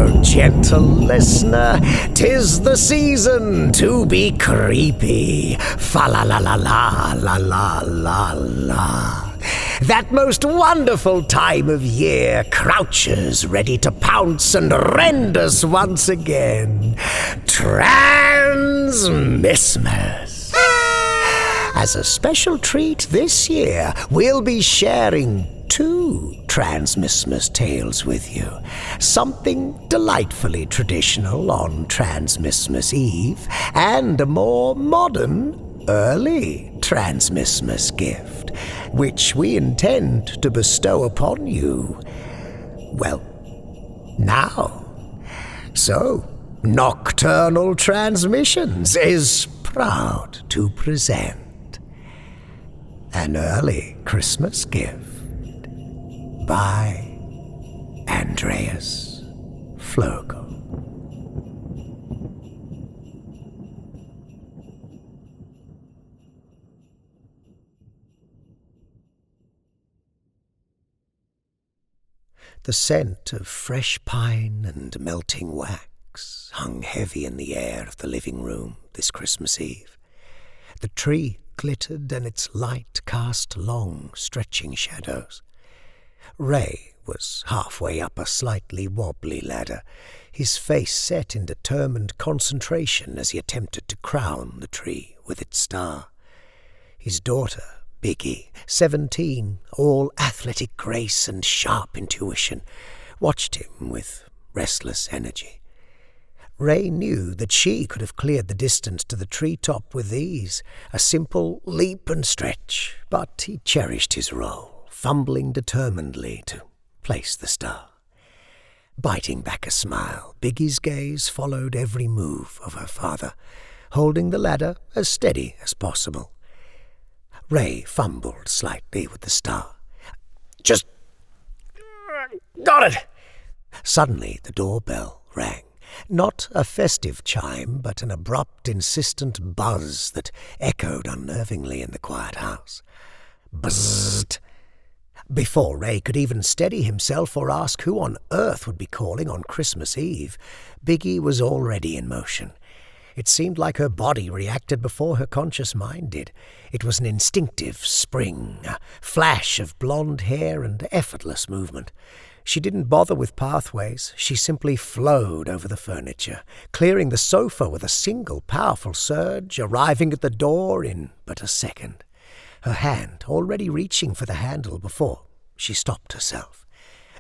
Hello, gentle listener. 'Tis the season to be creepy. Fa-la-la-la-la-la-la-la-la. That most wonderful time of year crouches ready to pounce and rend us once again. Transmissmas. As a special treat this year, we'll be sharing 2 Transmissmas tales with you. Something delightfully traditional on Transmissmas Eve, and a more modern, early Transmissmas gift, which we intend to bestow upon you, well, now. So, Nocturnal Transmissions is proud to present an early Christmas gift by Andreas Flögel. The scent of fresh pine and melting wax hung heavy in the air of the living room this Christmas Eve. The tree glittered and its light cast long, stretching shadows. Ray was halfway up a slightly wobbly ladder, his face set in determined concentration as he attempted to crown the tree with its star. His daughter, Biggie, 17, all athletic grace and sharp intuition, watched him with restless energy. Ray knew that she could have cleared the distance to the treetop with ease, a simple leap and stretch, but he cherished his role, fumbling determinedly to place the star. Biting back a smile, Biggie's gaze followed every move of her father, holding the ladder as steady as possible. Ray fumbled slightly with the star. Just got it! Suddenly the doorbell rang. Not a festive chime, but an abrupt, insistent buzz that echoed unnervingly in the quiet house. Bzzzt! Before Ray could even steady himself or ask who on earth would be calling on Christmas Eve, Biggie was already in motion. It seemed like her body reacted before her conscious mind did. It was an instinctive spring, a flash of blonde hair and effortless movement. She didn't bother with pathways. She simply flowed over the furniture, clearing the sofa with a single powerful surge, arriving at the door in but a second, her hand already reaching for the handle before she stopped herself.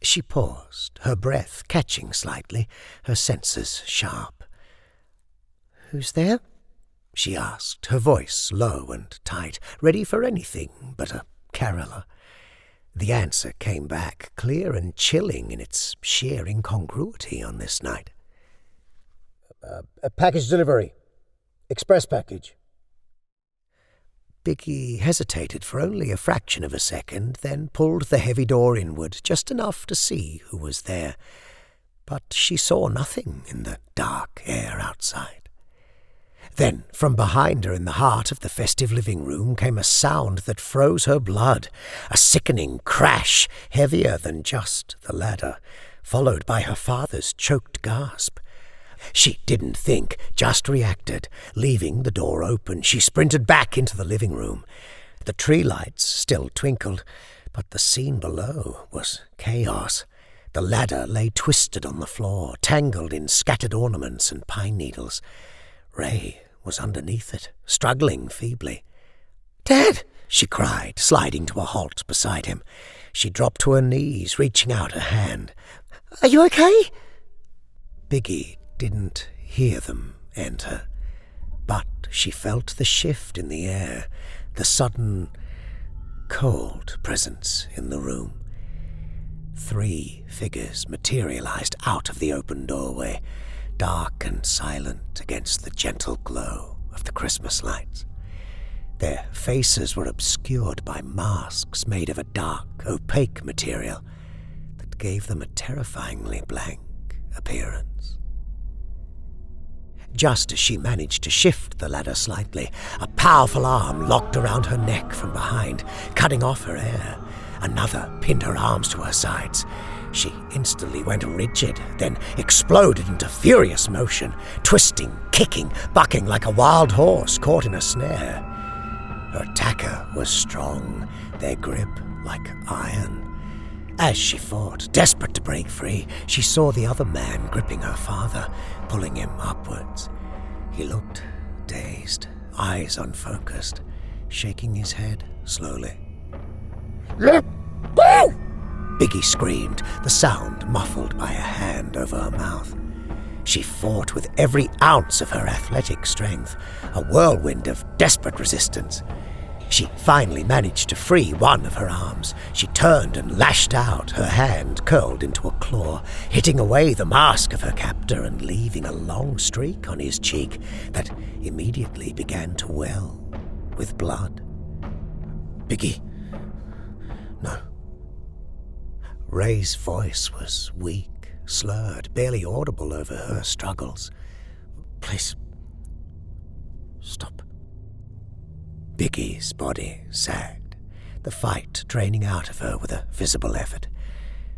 She paused, her breath catching slightly, her senses sharp. "Who's there?" she asked, her voice low and tight, ready for anything but a caroller. The answer came back, clear and chilling in its sheer incongruity on this night. A package delivery. Express package." Biggie hesitated for only a fraction of a second, then pulled the heavy door inward, just enough to see who was there. But she saw nothing in the dark air outside. Then, from behind her in the heart of the festive living room came a sound that froze her blood, a sickening crash, heavier than just the ladder, followed by her father's choked gasp. She didn't think, just reacted. Leaving the door open, she sprinted back into the living room. The tree lights still twinkled, but the scene below was chaos. The ladder lay twisted on the floor, tangled in scattered ornaments and pine needles. Ray was underneath it, struggling feebly. "Dad!" she cried, sliding to a halt beside him. She dropped to her knees, reaching out a hand. "Are you okay?" Biggie didn't hear them enter, but she felt the shift in the air, the sudden, cold presence in the room. 3 figures materialized out of the open doorway, dark and silent against the gentle glow of the Christmas lights. Their faces were obscured by masks made of a dark, opaque material that gave them a terrifyingly blank appearance. Just as she managed to shift the ladder slightly, a powerful arm locked around her neck from behind, cutting off her air. Another pinned her arms to her sides. She instantly went rigid, then exploded into furious motion, twisting, kicking, bucking like a wild horse caught in a snare. Her attacker was strong, their grip like iron. As she fought, desperate to break free, she saw the other man gripping her father, pulling him upwards. He looked dazed, eyes unfocused, shaking his head slowly. "Let go!" Biggie screamed, the sound muffled by a hand over her mouth. She fought with every ounce of her athletic strength, a whirlwind of desperate resistance. She finally managed to free one of her arms. She turned and lashed out, her hand curled into a claw, hitting away the mask of her captor and leaving a long streak on his cheek that immediately began to well with blood. "Biggie, no." Ray's voice was weak, slurred, barely audible over her struggles. "Please, stop." Biggie's body sagged, the fight draining out of her with a visible effort.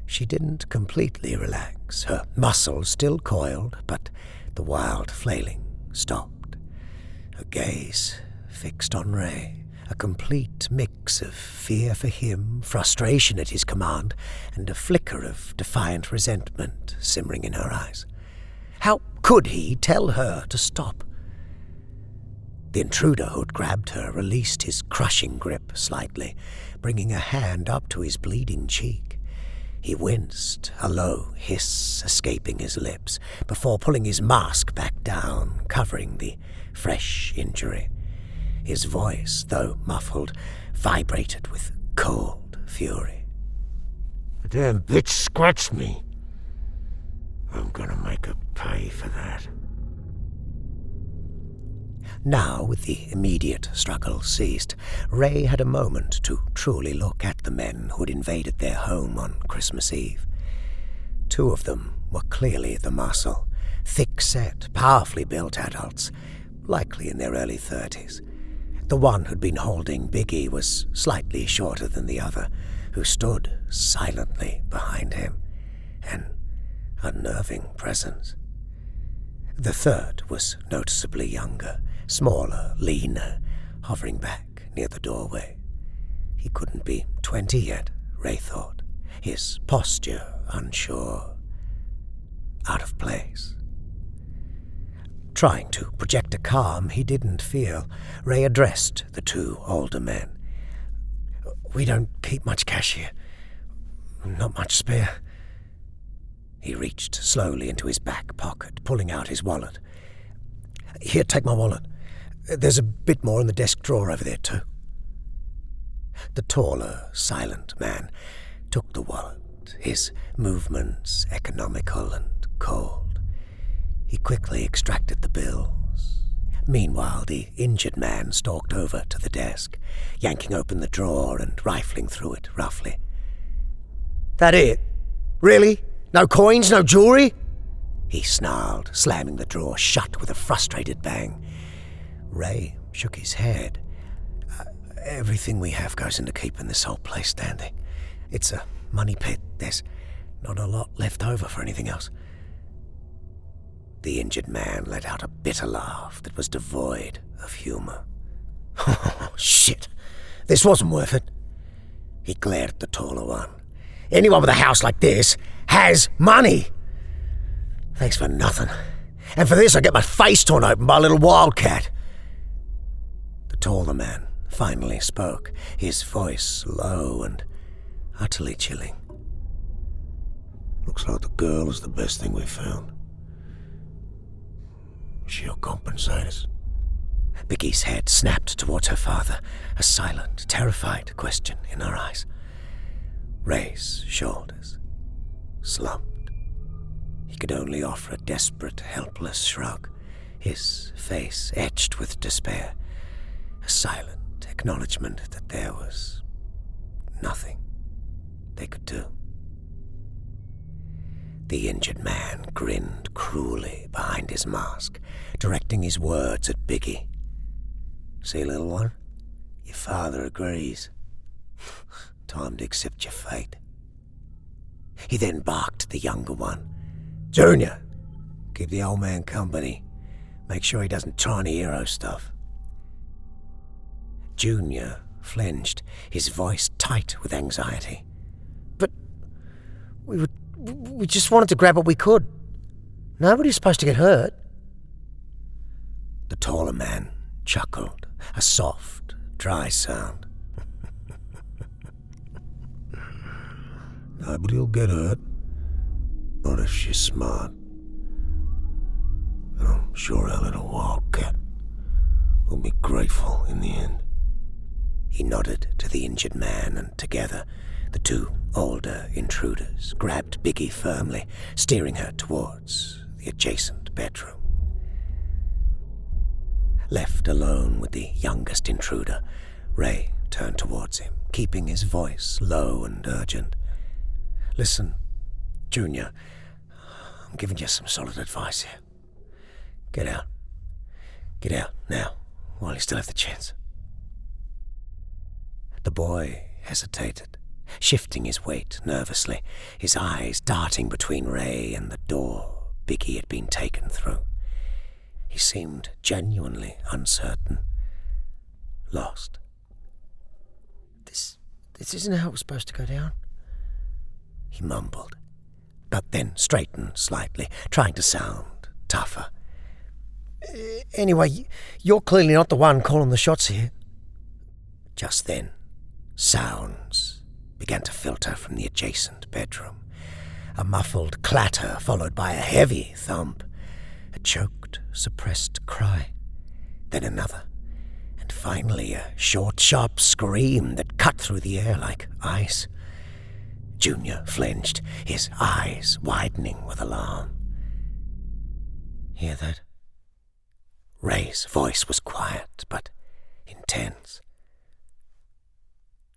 She didn't completely relax, her muscles still coiled, but the wild flailing stopped. Her gaze fixed on Ray, a complete mix of fear for him, frustration at his command, and a flicker of defiant resentment simmering in her eyes. How could he tell her to stop? The intruder who'd grabbed her released his crushing grip slightly, bringing a hand up to his bleeding cheek. He winced, a low hiss escaping his lips, before pulling his mask back down, covering the fresh injury. His voice, though muffled, vibrated with cold fury. "The damn bitch scratched me. I'm gonna make her pay for that." Now, with the immediate struggle ceased, Ray had a moment to truly look at the men who'd invaded their home on Christmas Eve. Two of them were clearly the muscle, thick-set, powerfully built adults, likely in their early 30s. The one who'd been holding Biggie was slightly shorter than the other, who stood silently behind him, an unnerving presence. The third was noticeably younger, smaller, leaner, hovering back near the doorway. He couldn't be 20 yet, Ray thought, his posture unsure, out of place. Trying to project a calm he didn't feel, Ray addressed the two older men. "We don't keep much cash here. Not much spare." He reached slowly into his back pocket, pulling out his wallet. "Here, take my wallet. There's a bit more in the desk drawer over there, too." The taller, silent man took the wallet, his movements economical and cold. He quickly extracted the bills. Meanwhile, the injured man stalked over to the desk, yanking open the drawer and rifling through it roughly. "That it? Really? No coins, no jewelry?" he snarled, slamming the drawer shut with a frustrated bang. Ray shook his head. Everything we have goes into keeping this whole place standing. It's a money pit. There's not a lot left over for anything else." The injured man let out a bitter laugh that was devoid of humor. "Oh, shit. This wasn't worth it." He glared at the taller one. "Anyone with a house like this has money. Thanks for nothing. And for this I get my face torn open by a little wildcat." The taller man finally spoke, his voice low and utterly chilling. "Looks like the girl is the best thing we've found. She'll compensate us." Biggie's head snapped towards her father, a silent, terrified question in her eyes. Ray's shoulders slumped. He could only offer a desperate, helpless shrug, his face etched with despair, a silent acknowledgement that there was nothing they could do. The injured man grinned cruelly behind his mask, directing his words at Biggie. "See, little one, your father agrees. Time to accept your fate." He then barked at the younger one. "Junior, keep the old man company. Make sure he doesn't try any hero stuff." Junior flinched, his voice tight with anxiety. "But we just wanted to grab what we could. Nobody's supposed to get hurt." The taller man chuckled, a soft, dry sound. "Nobody'll get hurt, not if she's smart. And I'm sure our little wildcat will be grateful in the end." He nodded to the injured man, and together the two older intruders grabbed Biggie firmly, steering her towards the adjacent bedroom. Left alone with the youngest intruder, Ray turned towards him, keeping his voice low and urgent. "Listen, Junior, I'm giving you some solid advice here. Get out. Get out now, while you still have the chance." The boy hesitated, shifting his weight nervously, his eyes darting between Ray and the door Biggie had been taken through. He seemed genuinely uncertain, lost. This isn't how it was supposed to go down," he mumbled, but then straightened slightly, trying to sound tougher. "Anyway, you're clearly not the one calling the shots here." Just then, sounds began to filter from the adjacent bedroom. A muffled clatter followed by a heavy thump, a choked, suppressed cry, then another, and finally a short, sharp scream that cut through the air like ice. Junior flinched, his eyes widening with alarm. "Hear that?" Ray's voice was quiet but intense.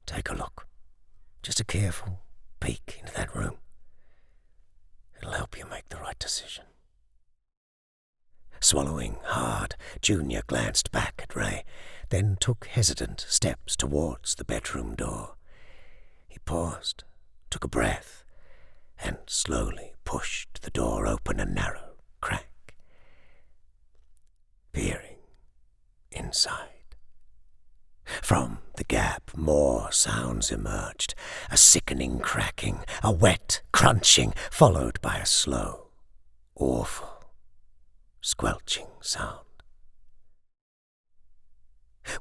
"Take a look. Just a careful peek into that room. It'll help you make the right decision." Swallowing hard, Junior glanced back at Ray, then took hesitant steps towards the bedroom door. He paused, took a breath, and slowly pushed the door open a narrow crack. Peering inside. From the gap, more sounds emerged, a sickening cracking, a wet crunching, followed by a slow, awful, squelching sound.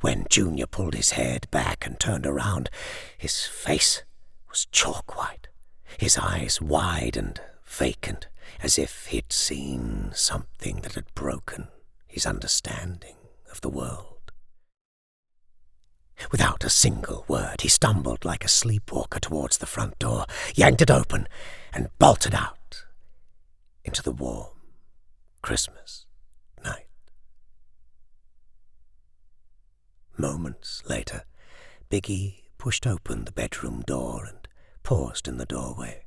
When Junior pulled his head back and turned around, his face was chalk white, his eyes wide and vacant, as if he'd seen something that had broken his understanding of the world. Without a single word, he stumbled like a sleepwalker towards the front door, yanked it open, and bolted out into the warm Christmas night. Moments later, Biggie pushed open the bedroom door and paused in the doorway.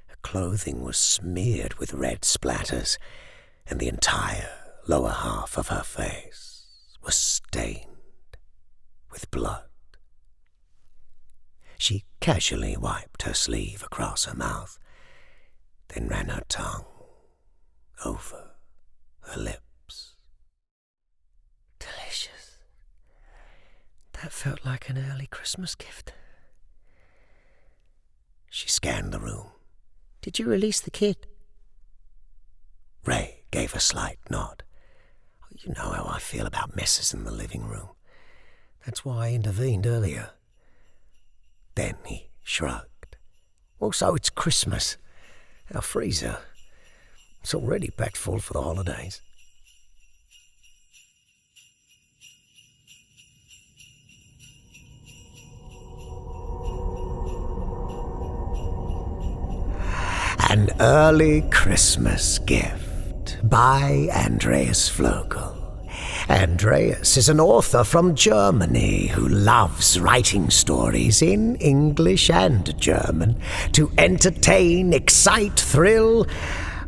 Her clothing was smeared with red splatters, and the entire lower half of her face was stained with blood. She casually wiped her sleeve across her mouth, then ran her tongue over her lips. Delicious. That felt like an early Christmas gift. She scanned the room. "Did you release the kid?" Ray gave a slight nod. "You know how I feel about messes in the living room. That's why I intervened earlier." Then he shrugged. "Also, it's Christmas. Our freezer, it's already packed full for the holidays." An Early Christmas Gift by Andreas Flögel. Andreas is an author from Germany who loves writing stories in English and German to entertain, excite, thrill,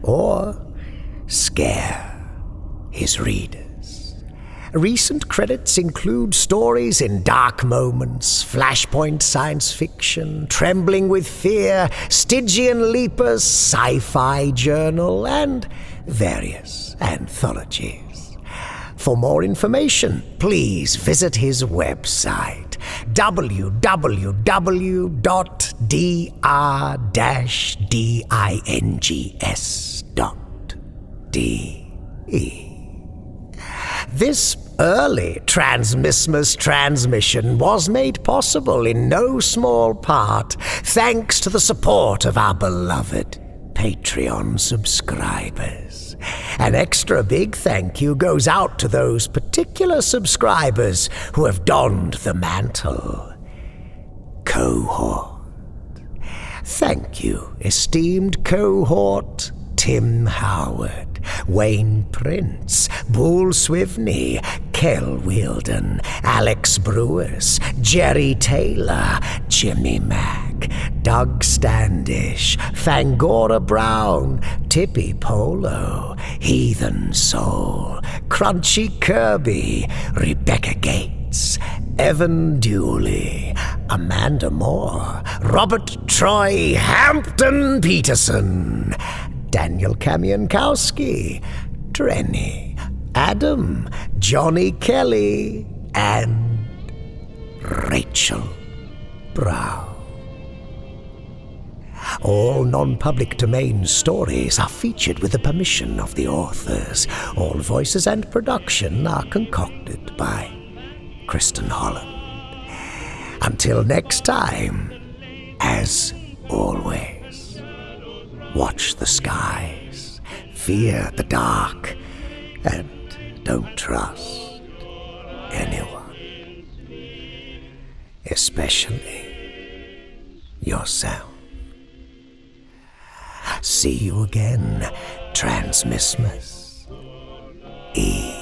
or scare his readers. Recent credits include stories in Dark Moments, Flashpoint Science Fiction, Trembling with Fear, Stygian Leapers, Sci-Fi Journal, and various anthologies. For more information, please visit his website, www.dr-dings.de. This early Transmissmas transmission was made possible in no small part thanks to the support of our beloved Patreon subscribers. An extra big thank you goes out to those particular subscribers who have donned the mantle. Cohort. Thank you, esteemed cohort Tim Howard, Wayne Prince, Bull Swivney, Kel Wielden, Alex Brewers, Jerry Taylor, Jimmy Mack, Doug Standish, Fangora Brown, Tippy Polo, Heathen Soul, Crunchy Kirby, Rebecca Gates, Evan Dooley, Amanda Moore, Robert Troy Hampton Peterson, Daniel Kamienkowski, Trenny, Adam, Johnny Kelly, and Rachel Brown. All non-public domain stories are featured with the permission of the authors. All voices and production are concocted by Kristin Holland. Until next time, as always, watch the skies, fear the dark, and don't trust anyone, especially yourself. See you again, Transmissmas. E.